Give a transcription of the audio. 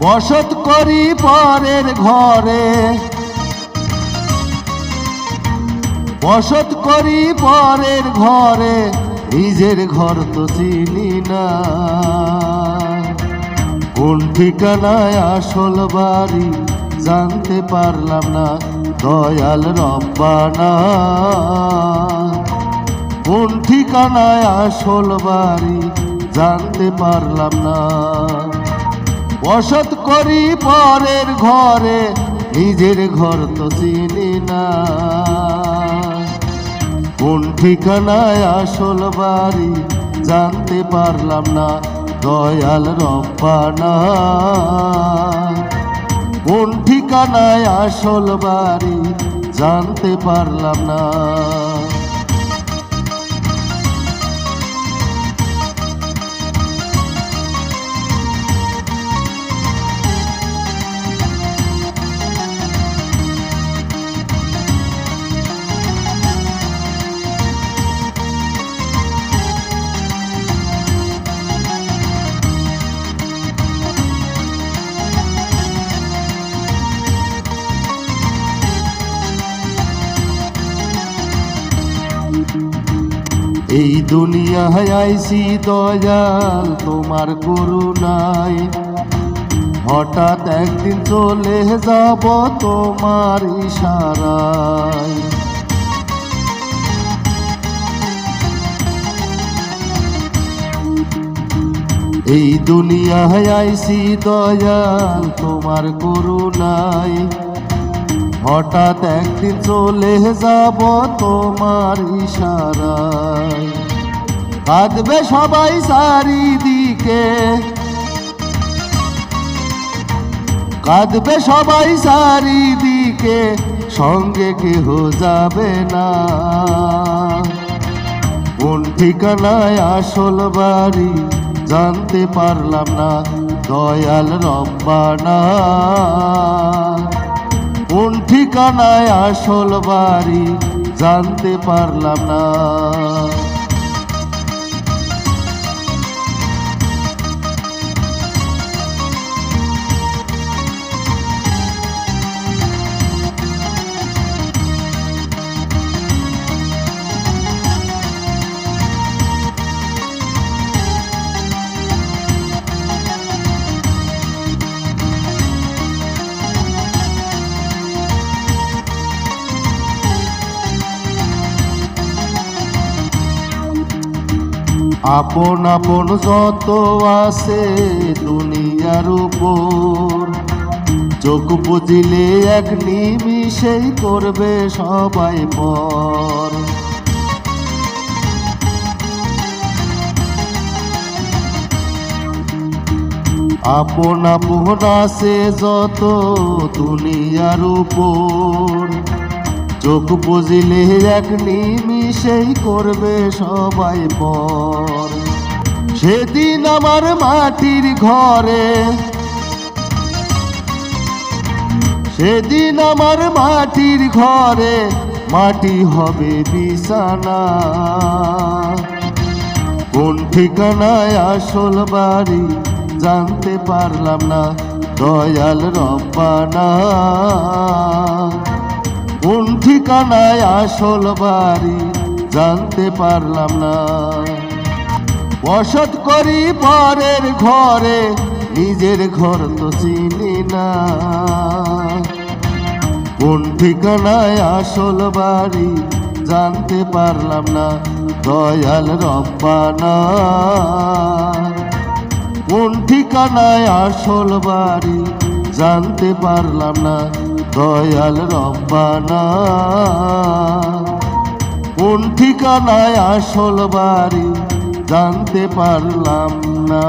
বসত করি পরের ঘরে, বসত করি পরের ঘরে, নিজের ঘর তো চিনি না। কোন ঠিকানায় আসল বাড়ি জানতে পারলাম না, দয়াল রব্বানা। কোন ঠিকানায় আসল বাড়ি জানতে পারলাম না। বসত করি পরের ঘরে, নিজের ঘর তো চিনি না। কোন ঠিকানায় আসল বাড়ি জানতে পারলাম না, দয়াল রব্বানা। কোন ঠিকানায় আসল বাড়ি জানতে পারলাম না। এই দুনিয়ায় আইছি দয়াল তোমার করুণায়, হঠাৎ একদিন চলে যাব তোমার ইশারায়। এই দুনিয়ায় আইছি দয়াল তোমার করুণায়, হঠাৎ একদিন চলে যাব তোমার ইশারায়। কাঁদবে সবাই চারিদিকে, কাঁদবে সবাই চারিদিকে, সঙ্গে কেহ যাবে না। কোন ঠিকানায় আসল বাড়ি জানতে পারলাম না, দয়াল রব্বানা। কোন ঠিকানায় আসল বাড়ি জানতে পারলাম না। আপন আপন যত আছে দুনিয়ার উপর, চোখ বুঝিলে এক নিমিষেই করবে সবাই পর। আপন আপন আছে যত দুনিয়ার উপর, চোখ বুঝিলে এক নিমিষেই করবে সবাই পর। সেদিন আমার মাটির ঘরে, সেদিন আমার মাটির ঘরে, মাটি হবে বিছানা। কোন ঠিকানায় আসল বাড়ি জানতে পারলাম না, দয়াল রব্বানা। কোন ঠিকানায় আসল বাড়ি জানতে পারলাম না। বসত করি পরের ঘরে, নিজের ঘর তো চিনি না। কোন ঠিকানায় আসল বাড়ি জানতে পারলাম না, দয়াল রব্বানা। কোন ঠিকানায় আসল বাড়ি জানতে পারলাম না, দয়াল রব্বানা। কোন ঠিকানায় আসল বাড়ি জানতে পারলাম না।